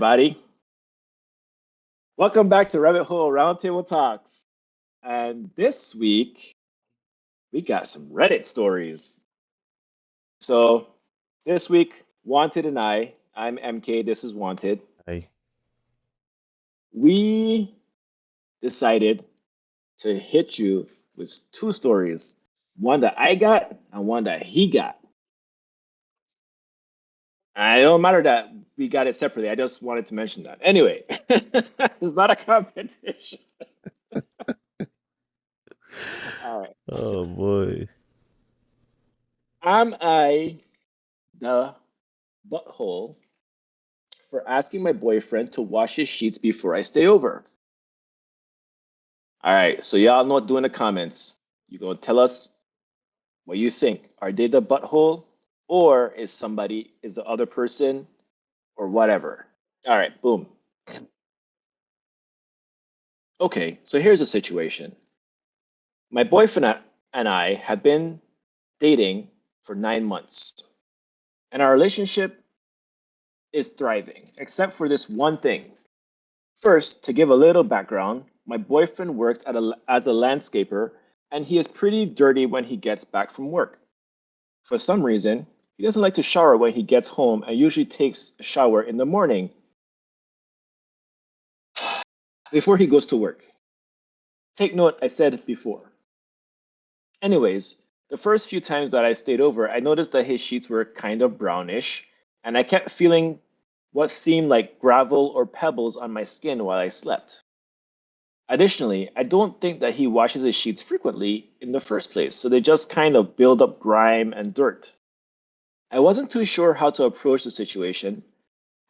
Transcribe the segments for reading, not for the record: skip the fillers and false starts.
everybody. Welcome back to Rabbit Hole Roundtable Talks. And this week, we got some Reddit stories. So, this week, Wanted and I'm MK, this is Wanted. Hey, We decided to hit you with two stories, one that I got and one that he got. And it don't matter that we got it separately. I just wanted to mention that. Anyway, it's not a competition. All right. oh boy. Am I the butthole for asking my boyfriend to wash his sheets before I stay over? All right, so y'all know what to do in the comments. You gonna tell us what you think. Are they the butthole, or is the other person, or whatever? All right, boom. Okay, so here's the situation. My boyfriend and I have been dating for 9 months, and our relationship is thriving, except for this one thing. First, to give a little background, my boyfriend works as a landscaper and he is pretty dirty when he gets back from work. For some reason, he doesn't like to shower when he gets home and usually takes a shower in the morning before he goes to work. Take note, I said before. Anyways, the first few times that I stayed over, I noticed that his sheets were kind of brownish and I kept feeling what seemed like gravel or pebbles on my skin while I slept. Additionally, I don't think that he washes his sheets frequently in the first place, so they just kind of build up grime and dirt. I wasn't too sure how to approach the situation.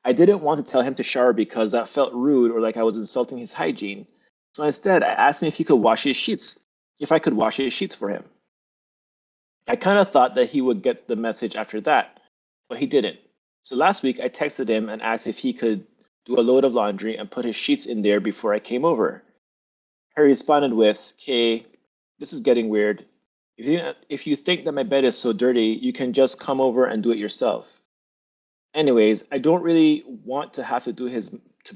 I didn't want to tell him to shower because that felt rude or like I was insulting his hygiene. So instead, I asked him if he could wash his sheets, if I could wash his sheets for him. I kind of thought that he would get the message after that, but he didn't. So last week, I texted him and asked if he could do a load of laundry and put his sheets in there before I came over. He responded with, "Okay, this is getting weird. If you think that my bed is so dirty, you can just come over and do it yourself." Anyways, I don't really want to have to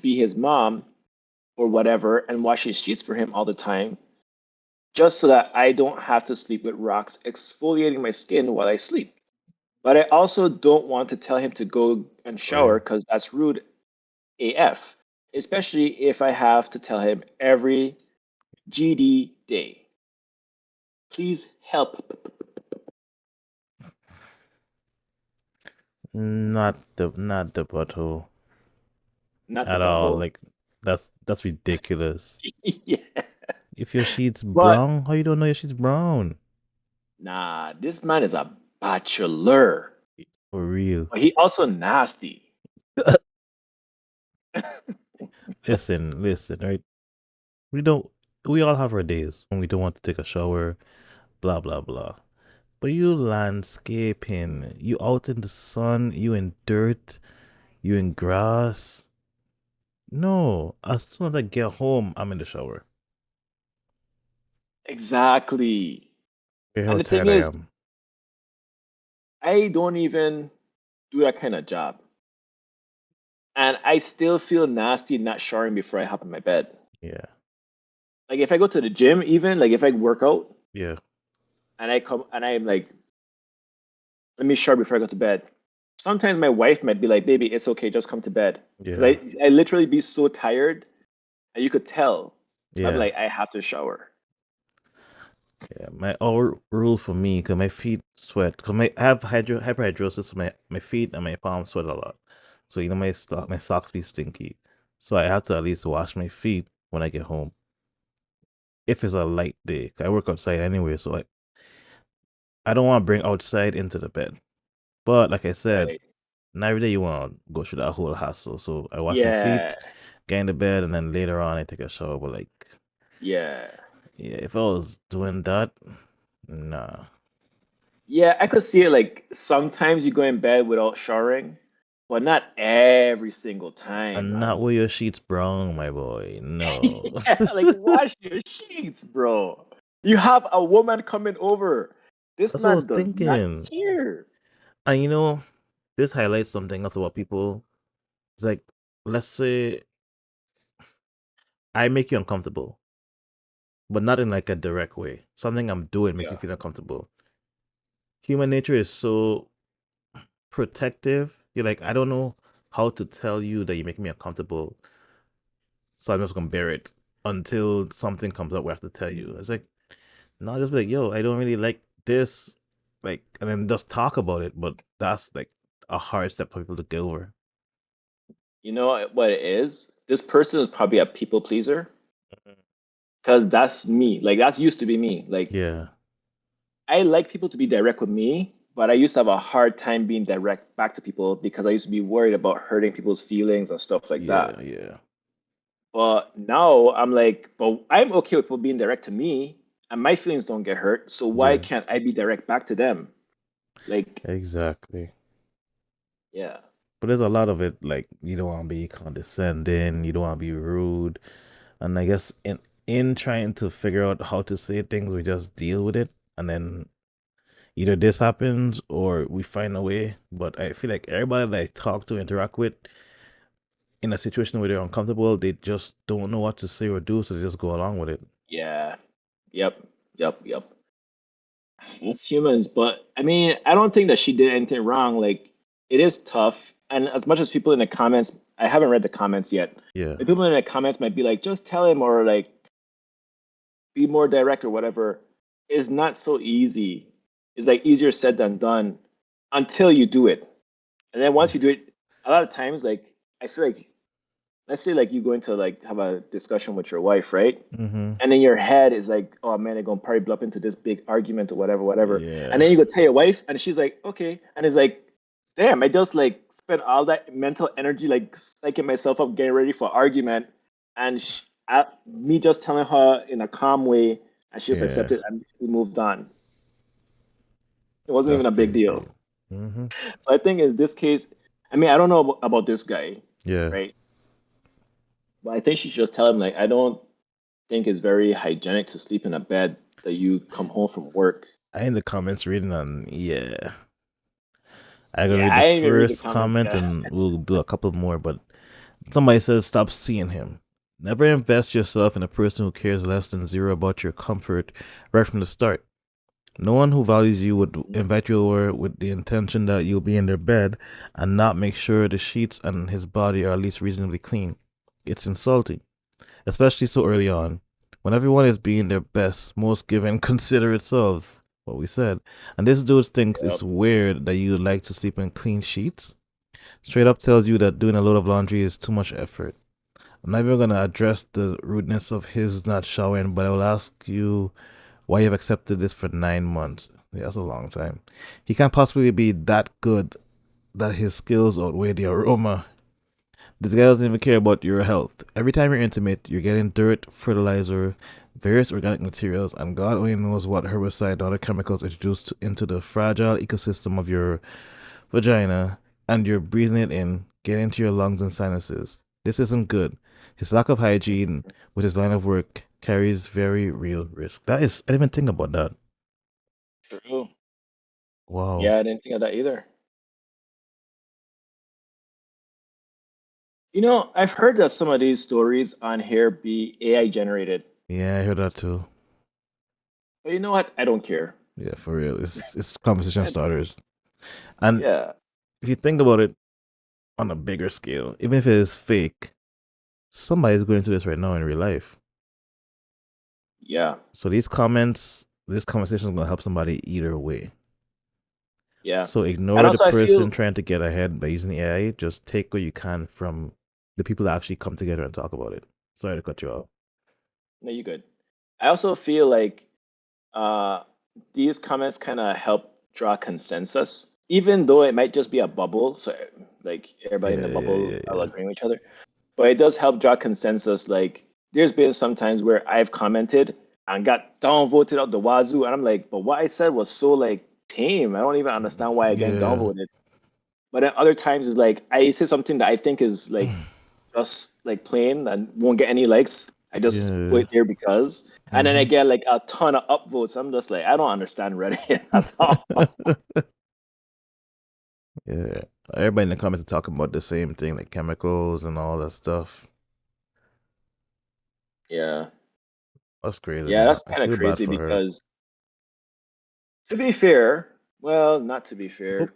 be his mom or whatever and wash his sheets for him all the time, just so that I don't have to sleep with rocks exfoliating my skin while I sleep. But I also don't want to tell him to go and shower Boy. because that's rude AF, especially if I have to tell him every GD day. Please help. Not the butthole Not the at all. butthole. Like that's ridiculous. Yeah. If your sheet's But brown, how you don't know your sheet's brown? nah, this man is a bachelor. For real. But he also nasty. Listen, right? We don't we all have our days when we don't want to take a shower, blah blah blah. But you landscaping, you out in the sun, you in dirt, you in grass. No, as soon as I get home, I'm in the shower. Exactly. Hear And how the thing tired I is, am. I don't even do that kind of job. And I still feel nasty not showering before I hop in my bed. Yeah. Like if I go to the gym, even like if I work out Yeah. and I come and I'm like, let me shower before I go to bed. Sometimes my wife might be like, baby, it's okay, just come to bed. Because Yeah. I literally be so tired and you could tell. I'm Yeah. like, I have to shower. Yeah. My all rule for me, cause my feet sweat. Cause I have hyperhidrosis, so my feet and my palms sweat a lot. So my socks be stinky. So I have to at least wash my feet when I get home. If it's a light day, 'cause I work outside anyway, so I don't want to bring outside into the bed. But like I said, Right. not every day you want to go through that whole hassle. So I wash my Yeah. feet, get in the bed, and then later on I take a shower. But like, Yeah. yeah, if I was doing that, nah. Yeah, I could see it like sometimes you go in bed without showering, but not every single time, And man. not with your sheets brown, my boy. No. Yeah, like wash your sheets, bro. You have a woman coming over. This That's what I was man does not thinking. care. And this highlights something else about people. It's like let's say I make you uncomfortable, but not in like a direct way. Something I'm doing makes you Yeah. feel uncomfortable. Human nature is so protective. You're like, I don't know how to tell you that you make me uncomfortable, so I'm just gonna bear it until something comes up where I have to tell you. It's like, no, just be like, yo, I don't really like this, like, and then just talk about it. But that's like a hard step for people to get over. You know what it is? This person is probably a people pleaser because that's me. Like that's used to be me. Like Yeah, I like people to be direct with me, but I used to have a hard time being direct back to people because I used to be worried about hurting people's feelings and stuff like yeah, that. yeah, But now I'm like, but I'm okay with people being direct to me and my feelings don't get hurt. So why yeah, can't I be direct back to them? Like, exactly. yeah, But there's a lot of it, like you don't want to be condescending, you don't want to be rude, and I guess in trying to figure out how to say things, we just deal with it, and then either this happens or we find a way. But I feel like everybody that I talk to, interact with, in a situation where they're uncomfortable, they just don't know what to say or do, so they just go along with it. yeah, yep, yep. It's humans, but I mean, I don't think that she did anything wrong. Like, it is tough. And as much as people in the comments, I haven't read the comments yet, Yeah, but people in the comments might be like, just tell him or like be more direct or whatever. It's not so easy. It's like easier said than done until you do it. And then once you do it, a lot of times, like, I feel like, let's say, like, you go into like have a discussion with your wife, right? mm-hmm. And in your head is like, oh man, they're gonna probably blow up into this big argument or whatever. And Yeah, then you go tell your wife, and she's like, okay, and it's like, damn, I just like spent all that mental energy like psyching myself up, getting ready for argument, and me just telling her in a calm way, and she just yeah, accepted, and we moved on. It wasn't even that's a big crazy. deal. Mm-hmm. So I think in this case, I mean, I don't know about this guy, Yeah, right? But I think she should just tell him like, I don't think it's very hygienic to sleep in a bed that you come home from work. I in the comments reading on, yeah. I'm gonna Yeah, read the I didn't even read the first comments. comment Yeah. and we'll do a couple more, but somebody says stop seeing him. Never invest yourself in a person who cares less than zero about your comfort right from the start. No one who values you would invite you over with the intention that you'll be in their bed and not make sure the sheets and his body are at least reasonably clean. It's insulting, especially so early on, when everyone is being their best, most given, considerate selves. What we said. And this dude thinks Yep. it's weird that you like to sleep in clean sheets. Straight up tells you that doing a load of laundry is too much effort. I'm not even gonna address the rudeness of his not showering, but I will ask you why you've accepted this for 9 months. Yeah, that's a long time. He can't possibly be that good that his skills outweigh the aroma. This guy doesn't even care about your health. Every time you're intimate, you're getting dirt, fertilizer, various organic materials, and God only knows what herbicide and other chemicals introduced into the fragile ecosystem of your vagina, and you're breathing it in, getting into your lungs and sinuses. This isn't good. His lack of hygiene with his line of work carries very real risk. I didn't even think about that. True. Wow. Yeah, I didn't think of that either. You know, I've heard that some of these stories on here be AI generated. Yeah, I heard that too. But you know what? I don't care. Yeah, for real. It's conversation I don't. starters. And Yeah. if you think about it on a bigger scale, even if it is fake, somebody's going through this right now in real life. Yeah. So these comments, this conversation is gonna help somebody either way. Yeah. So And ignore the also I person feel trying to get ahead by using AI. Just take what you can from the people that actually come together and talk about it. Sorry to cut you off. no, you're good. I also feel like uh these comments kind of help draw consensus, even though it might just be a bubble. So like everybody in the Yeah, yeah, bubble yeah, are yeah. agreeing with each other. But it does help draw consensus. Like there's been some times where I've commented and got downvoted out the wazoo, and I'm like, but what I said was so like tame. I don't even understand why I get Yeah. downvoted. But then other times it's like I say something that I think is like just like plain and won't get any likes. I just put Yeah. it there because, and then I Mm-hmm. get like a ton of upvotes. I'm just like, I don't understand Reddit at all. Yeah. Everybody in the comments are talking about the same thing, like chemicals and all that stuff. Yeah. That's crazy, Yeah, man. that's I kind of feel bad crazy for her. because to be fair, well, not to be Oh, fair.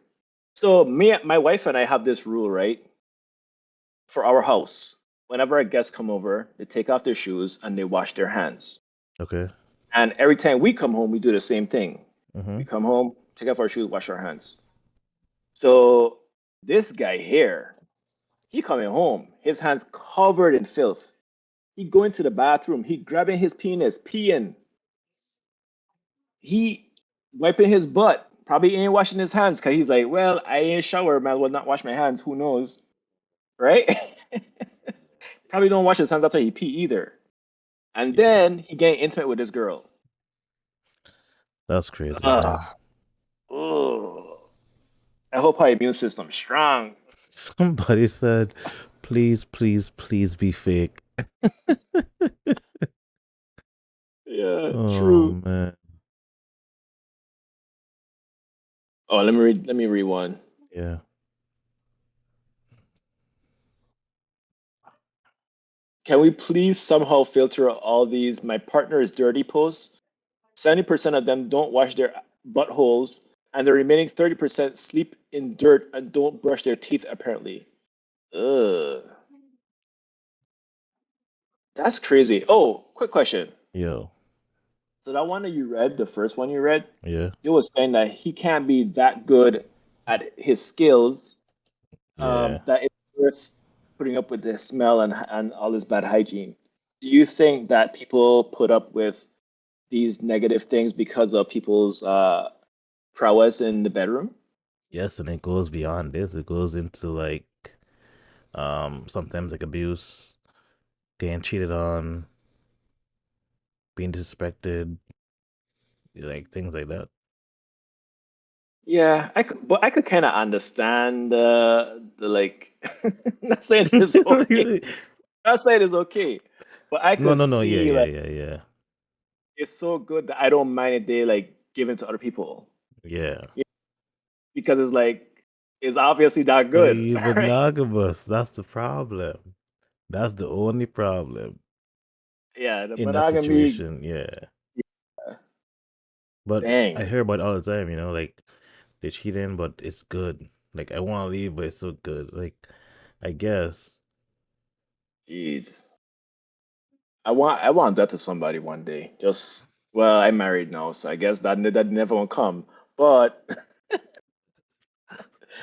So my wife and I have this rule, right? For our house. Whenever our guests come over, they take off their shoes and they wash their hands. okay. And every time we come home, we do the same thing. Mm-hmm. We come home, take off our shoes, wash our hands. So this guy here, he coming home, his hands covered in filth. He going to the bathroom, he grabbing his penis, peeing. He wiping his butt. Probably ain't washing his hands because he's like, well, I ain't shower, might as well not wash my hands. Who knows, right? Probably don't wash his hands after he pee either. And Yeah, then he getting intimate with this girl. that's crazy, man. Ugh. Ugh. I hope her immune system's strong. Somebody said, please, please, please be fake. Yeah, Oh, true. man. Oh, let me rewind. Yeah. Can we please somehow filter all these my partner is dirty posts? 70% of them don't wash their buttholes, and the remaining 30% sleep in dirt and don't brush their teeth, apparently. Ugh. That's crazy. Oh, quick question. Yo. So that one that you read, the first one you read, Yeah. it was saying that he can't be that good at his skills, Yeah. that it's worth putting up with the smell and all this bad hygiene. Do you think that people put up with these negative things because of people's prowess in the bedroom? Yes, and it goes beyond this. It goes into like sometimes like abuse, getting cheated on, being disrespected, like things like that. Yeah, but I could kind of understand the like. Not saying it's okay. Not saying it's okay, but I No, could no, no. Yeah, see yeah, like yeah, yeah. it's so good that I don't mind if they like give it to other people. Yeah. Yeah, because it's like it's obviously not But good, you right? monogamous, that's the problem. That's the only problem Yeah, the in that monogamy. situation. Yeah. Yeah, But I dang, hear about it all the time, like they're cheating, but it's good. Like I want to leave, but it's so good. Like I guess. jeez. I want that to somebody one day. Just well, I'm married now, so I guess that never will come. But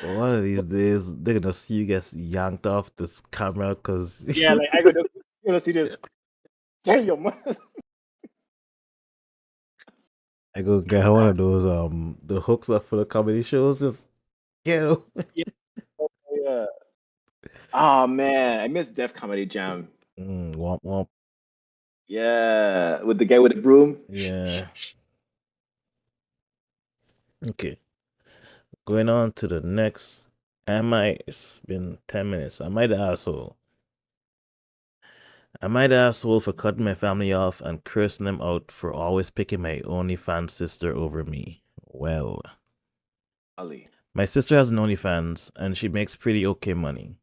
But one of these days, they're gonna see you get yanked off this camera because yeah, like I gonna see this. Damn. I go get one of those the hooks up for the comedy shows. Just get 'em. Yeah, yeah. Oh man, I miss Def Comedy Jam. Womp womp. Yeah, with the guy with the broom. Yeah. Okay. Going on to the next. It's been 10 minutes. Am I the asshole for cutting my family off and cursing them out for always picking my OnlyFans sister over me? Well, Ali. my sister has an OnlyFans and she makes pretty okay money.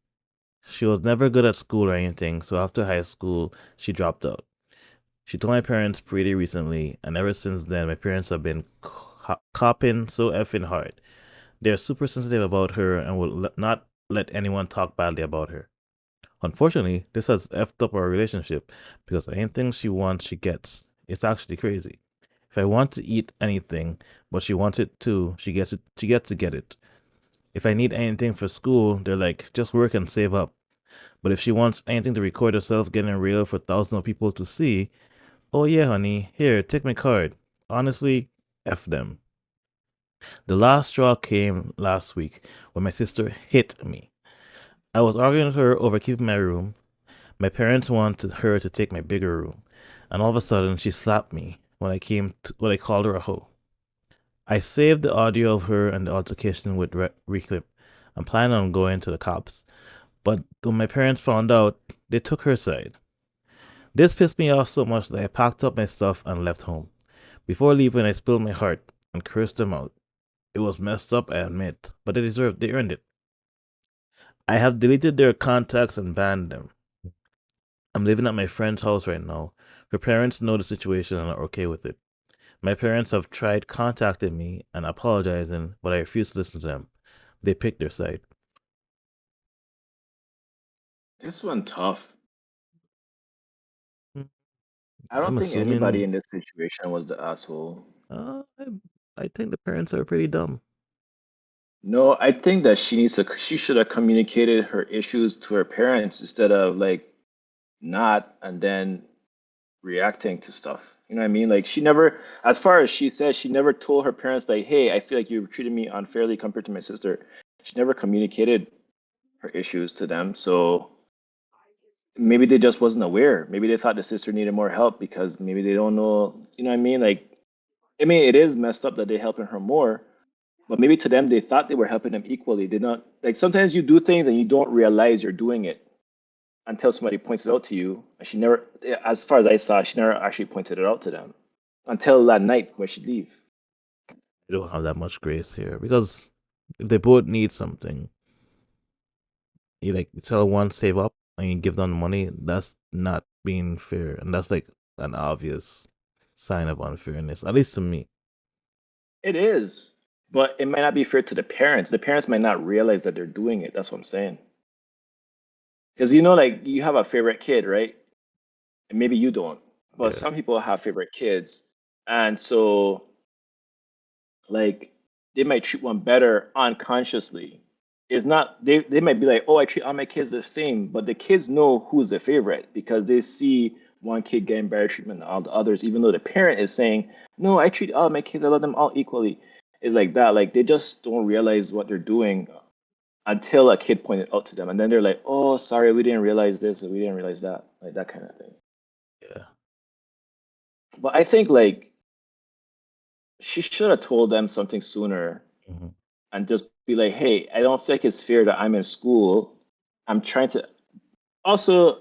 She was never good at school or anything, so after high school, she dropped out. She told my parents pretty recently, and ever since then, my parents have been copping so effing hard. They're super sensitive about her and will not let anyone talk badly about her. Unfortunately, this has effed up our relationship because anything she wants, she gets. It's actually crazy. If I want to eat anything, but she wants it too, she gets it. She gets to get it. If I need anything for school, they're like, just work and save up. But if she wants anything to record herself getting real for thousands of people to see, oh yeah, honey, here, take my card. Honestly, F them. The last straw came last week when my sister hit me. I was arguing with her over keeping my room. My parents wanted her to take my bigger room, and all of a sudden she slapped me when I called her a hoe. I saved the audio of her and the altercation with Reclip. I'm planning on going to the cops, but when my parents found out, they took her side. This pissed me off so much that I packed up my stuff and left home. Before leaving, I spilled my heart and cursed them out. It was messed up, I admit, but they earned it. I have deleted their contacts and banned them. I'm living at my friend's house right now. Her parents know the situation and are okay with it. My parents have tried contacting me and apologizing, but I refuse to listen to them. They picked their side. This one tough. Hmm. I don't I'm think anybody assuming. in this situation was the asshole. Uh, I, I think the parents are pretty dumb. No, I think that she should have communicated her issues to her parents instead of like not and then reacting to stuff. You know what I mean? Like she never, as far as she said, she never told her parents like, "Hey, I feel like you treated me unfairly compared to my sister." She never communicated her issues to them. So maybe they just wasn't aware. Maybe they thought the sister needed more help because maybe they don't know. You know what I mean? Like, I mean, it is messed up that they helping her more, but maybe to them they thought they were helping them equally. They not like sometimes you do things and you don't realize you're doing it until somebody points it out to you. And she never, as far as I saw, she never actually pointed it out to them until that night when she leave. I don't have that much grace here because if they both need something, you like tell one save up and you give them money. That's not being fair, and that's like an obvious sign of unfairness, at least to me. It is, but it might not be fair to the parents. The parents might not realize that they're doing it. That's what I'm saying. Because you know, like you have a favorite kid, right? And maybe you don't, but Yeah. some people have favorite kids, and so like they might treat one better unconsciously. It's not they might be like, oh, I treat all my kids the same, but the kids know who's the favorite because they see one kid getting better treatment than all the others, even though the parent is saying, no, I treat all my kids, I love them all equally. It's like that. Like they just don't realize what they're doing until a kid pointed out to them, and then they're like, oh, sorry, we didn't realize this or we didn't realize that, like that kind of thing. Yeah. But I think like she should have told them something sooner Hmm. and just be like, hey, I don't think it's fair that I'm in school. I'm trying to. Also,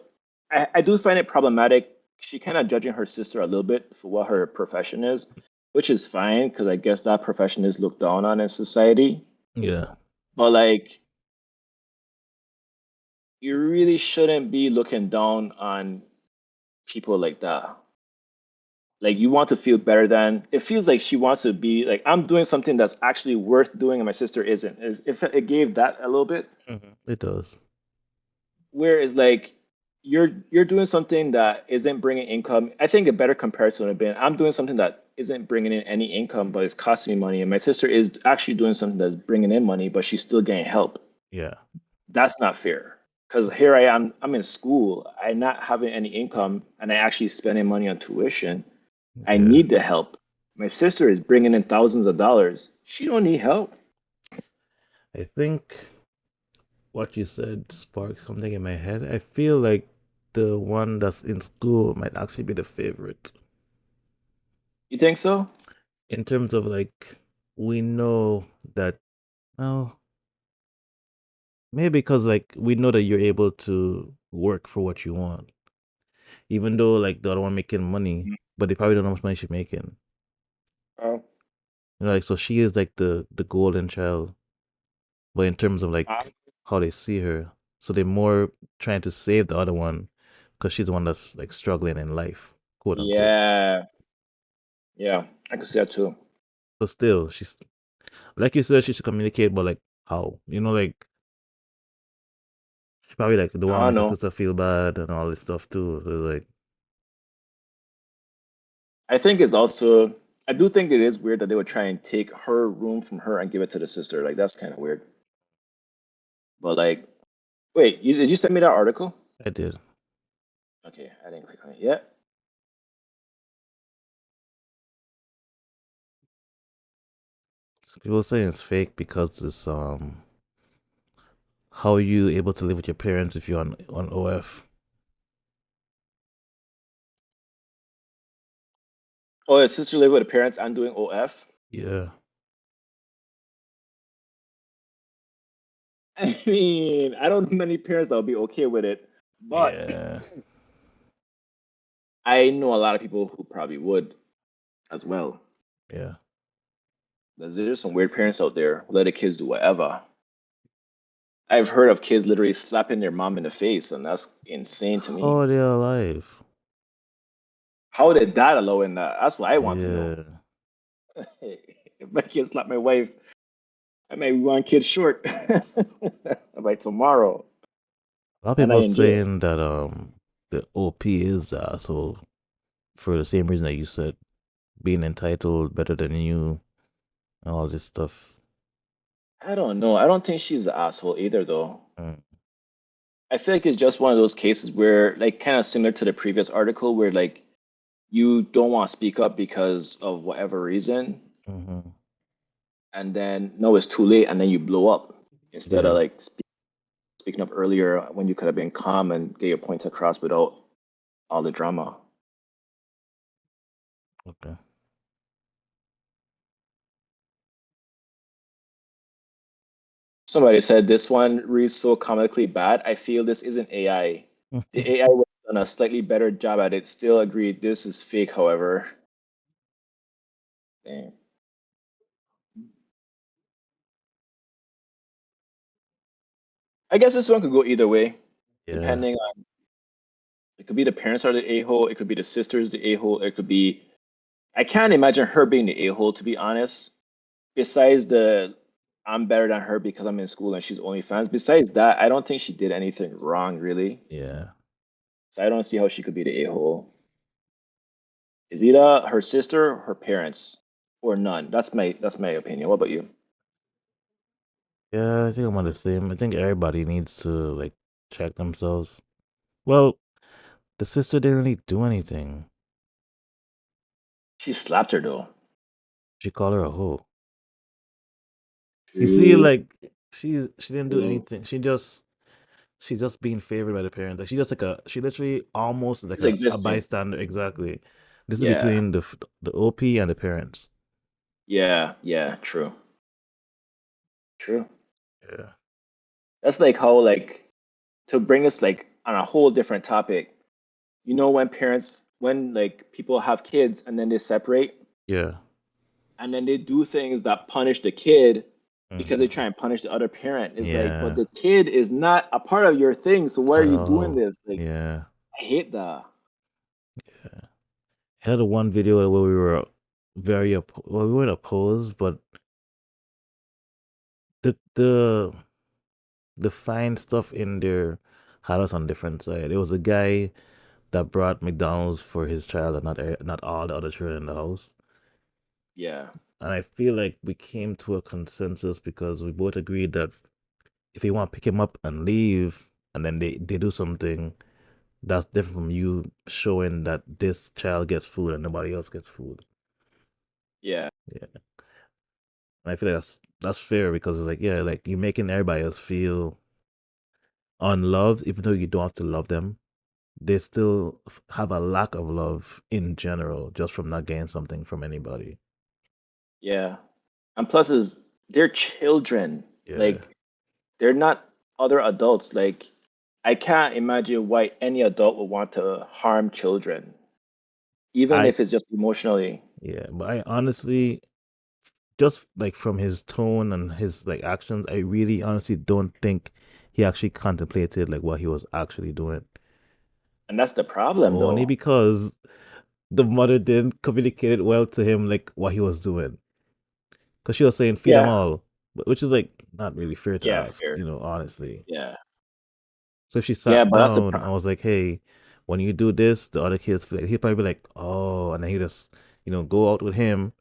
I do find it problematic. She kind of judging her sister a little bit for what her profession is, which is fine because I guess that profession is looked down on in society. Yeah. But like, you really shouldn't be looking down on people like that. Like, you want to feel better than it feels like she wants to be like, I'm doing something that's actually worth doing, and my sister isn't. If it gave that a little bit, It does. where it's like you're doing something that isn't bringing income. I think a better comparison would have been I'm doing something that isn't bringing in any income, but it's costing me money, and my sister is actually doing something that's bringing in money, but she's still getting help. Yeah. That's not fair. Because here I am, I'm in school, I'm not having any income, and I actually spending money on tuition. I Yeah. need the help. My sister is bringing in thousands of dollars. She don't need help. I think what you said sparked something in my head. I feel like the one that's in school might actually be the favorite. You think so? In terms of like, we know that, well, maybe because like we know that you're able to work for what you want, even though like the other one making money, but they probably don't know how much money she's making. Oh, You know, like so she is like the golden child, but in terms of uh, like how they see her, so they're more trying to save the other one because she's the one that's like struggling in life, quote unquote. yeah, yeah, I can see that too. But still, she's like you said, she should communicate, but like how? You know, like she probably like the I one don't make her know. sister feel bad and all this stuff too. So like, I think it's also, I do think it is weird that they would try and take her room from her and give it to the sister. Like, that's kind of weird. But, like, wait, did you send me that article? I did. Okay, I didn't click on it yet. So people say it's fake because it's how are you able to live with your parents if you're on OF? Oh, his sister live with her parents. I'm doing OF. Yeah. I mean, I don't know many parents that will be okay with it, but Yeah. I know a lot of people who probably would as well. Yeah. There's some weird parents out there who let the kids do whatever. I've heard of kids literally slapping their mom in the face, and that's insane to How me. are they alive? How did that allow in that? That's what I want to know. Yeah. If my kid slap my wife, I may be one kid short by tomorrow, A lot of and I people in jail. saying that the OP is the asshole for the same reason that you said, being entitled better than you and all this stuff. I don't know. I don't think she's the asshole either, though. Mm, I feel like it's just one of those cases where, like, kind of similar to the previous article, where like you don't want to speak up because of whatever reason, mm-hmm. and then no, it's too late, and then you blow up instead of Yeah. like speaking up earlier when you could have been calm and get your points across without all the drama. Okay. Somebody said this one reads so comically bad. I feel this isn't AI. The AI would have done a slightly better job at it. Still agreed this is fake, however. Damn. I guess this one could go either way, Yeah. depending on it could be the parents are the a-hole, it could be the sisters the a-hole, it could be I can't imagine her being the a-hole to be honest. Besides the I'm better than her because I'm in school and she's OnlyFans. Besides that, I don't think she did anything wrong really. Yeah. So I don't see how she could be the a-hole. Is either her sister, her parents, or none. That's my opinion. What about you? Yeah, I think I'm on the same. I think everybody needs to like check themselves. Well, the sister didn't really do anything. She slapped her though. She called her a hoe. You see, True. like she didn't do True. anything. She's just being favored by the parents. Like she just like she literally almost like She's a existing. bystander. Exactly. This is Yeah. between the OP and the parents. Yeah. Yeah. True. True. Yeah. That's like how like to bring us like on a whole different topic. You know when like people have kids and then they separate Yeah. and then they do things that punish the kid because they Hmm. try and punish the other parent. It's like, but Yeah. the kid is not a part of your thing, so why are At you doing all. this? Like, Yeah. I hate that. Yeah. I had a one video where we were well, we weren't opposed, but the fine stuff in there had us on different side. There was a guy that brought McDonald's for his child and not all the other children in the house. Yeah, And I feel like we came to a consensus because we both agreed that if you want to pick him up and leave and then they do something, that's different from you showing that this child gets food and nobody else gets food. yeah, Yeah. And I feel like that's fair because it's like, yeah, like you're making everybody else feel unloved, even though you don't have to love them. They still have a lack of love in general just from not getting something from anybody. yeah. And plus, is they're children. Yeah. Like, they're not other adults. Like, I can't imagine why any adult would want to harm children, even I if it's just emotionally. yeah, but I honestly just like from his tone and his like actions, I really honestly don't think he actually contemplated like what he was actually doing. And that's the problem, Only though. because the mother didn't communicate it well to him like what he was doing. Because she was saying feed them Yeah, all, which is like not really fair to yeah, ask, fair. honestly. Yeah, So if she yeah, sat but that's the down problem. and was like, "Hey, when you do this, the other kids feel like," he'd probably be like, "Oh," and then he just, go out with him.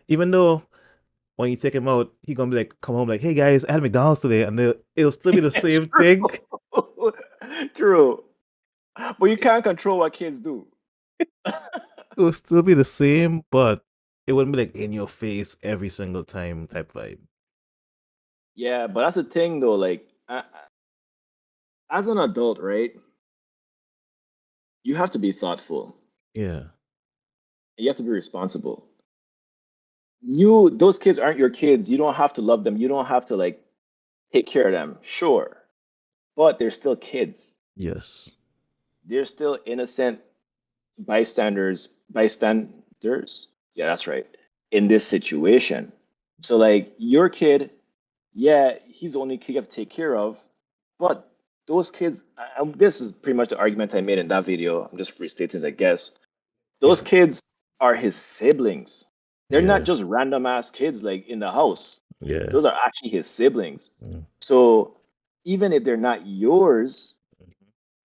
Even though when you take him out, he gonna be like, come home like, "Hey guys, I had McDonald's today," and it'll still be the same thing. True. True. But you can't control what kids do. It'll still be the same, but it wouldn't be like in your face every single time type vibe. Yeah, but that's the thing though. Like, as an adult, right? You have to be thoughtful. Yeah. You have to be responsible. Those kids aren't your kids. You don't have to love them. You don't have to like take care of them. Sure, but they're still kids. Yes. They're still innocent bystanders. Bystanders. Yeah, that's right. In this situation, so like your kid. yeah, he's the only kid you have to take care of. But those kids, this is pretty much the argument I made in that video. I'm just restating, I guess. Those Yeah, kids are his siblings. They're not yeah, just random ass kids like in the house. yeah. Those are actually his siblings. Mm, So even if they're not yours,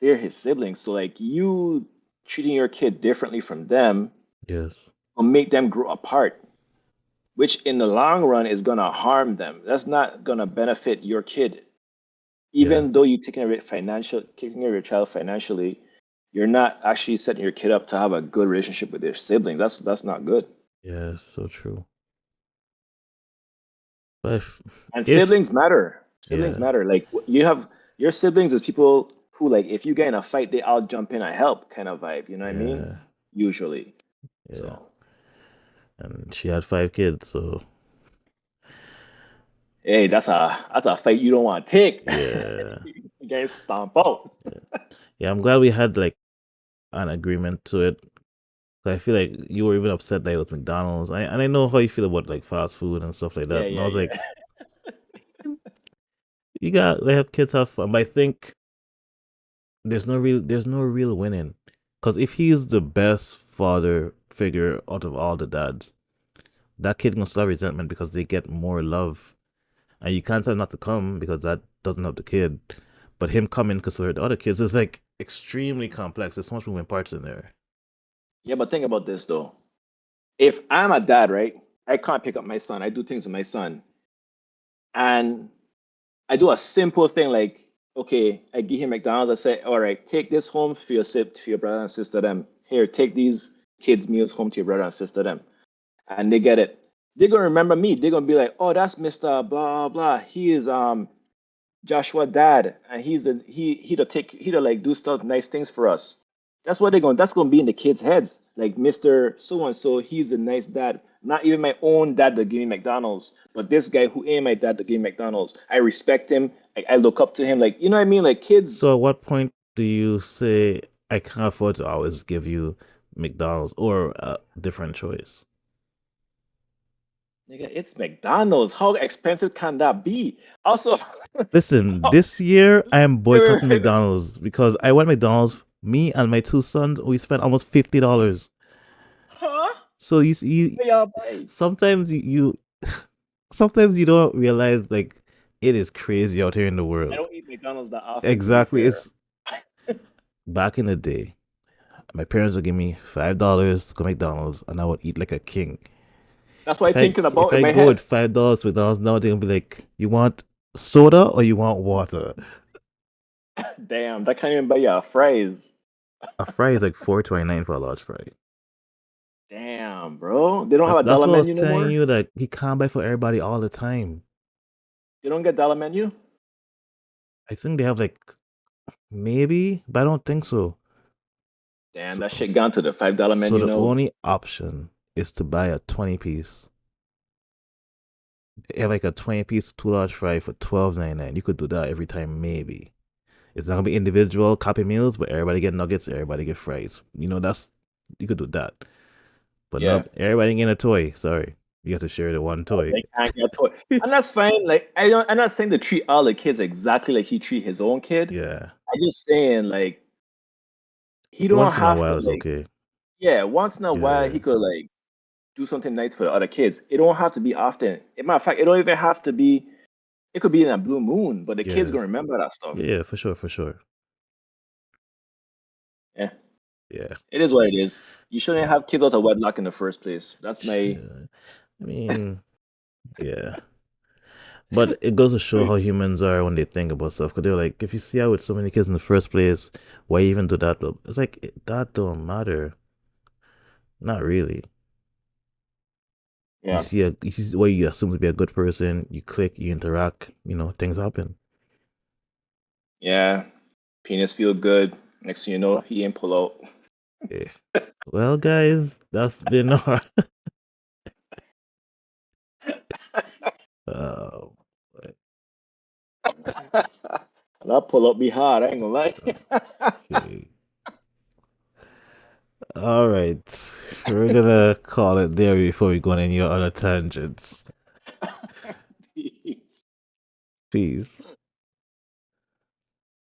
they're his siblings. So like you treating your kid differently from them yes, will make them grow apart, which in the long run is gonna harm them. That's not gonna benefit your kid. yeah, Even though you're taking care of your child financially, you're not actually setting your kid up to have a good relationship with their sibling. That's not good. yeah. So true. But And if siblings matter. Siblings yeah, matter. Like you have your siblings as people who like if you get in a fight, they all jump in and help kind of vibe. You know what I mean? yeah, Usually. yeah. So And she had 5 kids, so hey, that's a fight you don't want to take. yeah, You guys stomp out. yeah, yeah. I'm glad we had like an agreement to it. I feel like you were even upset that it was McDonald's. And I know how you feel about like fast food and stuff like Yeah, that. And I yeah, was yeah. like, you got they have kids have fun. But I think there's no real winning. Because if he's the best father figure out of all the dads, that kid gonna still have resentment because they get more love. And you can't tell him not to come because that doesn't help the kid. But him coming because of the other kids is like extremely complex. There's so much moving parts in there. Yeah, but think about this though. If I'm a dad, right? I can't pick up my son. I do things with my son. And I do a simple thing like, okay, I give him McDonald's. I say, all right, take this home for your brother and sister. Them here, take these kids' meals home to your brother and sister. Them, and they get it. They're gonna remember me. They're gonna be like, oh, that's Mister Blah blah. He is Joshua dad, and he'll like do stuff nice things for us. That's gonna be in the kids' heads. Like Mr. So and so, he's a nice dad. Not even my own dad that gave me McDonald's, but this guy who ain't my dad that gave me McDonald's. I respect him. I look up to him. Like you know what I mean? Like kids, So at what point do you say I can't afford to always give you McDonald's or a different choice? nigga, it's McDonald's. How expensive can that be? Also, Listen, oh, this year I am wait, wait, boycotting wait, wait. McDonald's because I went McDonald's. Me and my 2 sons, we spent almost $50. Huh? So you see, Where y'all buy? sometimes sometimes you don't realize like it is crazy out here in the I world. don't eat McDonald's that often, to be Exactly. fair. It's back in the day. My parents would give me $5 to go McDonald's, and I would eat like a king. That's what I'm thinking If about in I my go with head. $5 to McDonald's now, they're gonna be like, "You want soda or you want water?" Damn, that can't even buy you a fries. A fry is like $4.29 for a large fry. Damn, bro. They don't have a That's dollar what I was menu no telling more? you that he can't buy for everybody all the time. They don't get dollar menu? I think they have like maybe, but I don't think so. Damn, So, that shit gone to the $5 so menu the now. only option is to buy a 20 piece. They have like a 20 piece two large fry for $12.99. You could do that every time, maybe. It's not gonna be individual copy meals, but everybody get nuggets, everybody get fries. That's you could do that. But Yeah. not everybody getting a toy. Sorry. You have to share the one Oh, toy. they can't get toy. And that's fine. Like I'm not saying to treat all the kids exactly like he treat his own kid. Yeah. I'm just saying like he don't Once in a have to while is like okay. yeah, once in a while he Yeah. could like do something nice for the other kids. It don't have to be often. As a matter of fact, it don't even have to be. It could be in a blue moon, but the kids Yeah. gonna remember that stuff. Yeah, for sure, for sure. Yeah, Yeah. it is what it is. You shouldn't Yeah. have kids out of wedlock in the first place. That's my. Yeah. I mean, yeah. But it goes to show how humans are when they think about stuff. Because they're like, if you see out with so many kids in the first place, why even do that? It's like, that don't matter. Not really. Yeah, You see what you assume to be a good person, you click, you interact, things happen. yeah. Penis feel good. Next thing you know, he ain't pull out. Yeah. Well, guys, that's been our. Oh, That pull up be hard. I ain't gonna lie. okay. All right. We're gonna call it there before we go on any other tangents. Peace.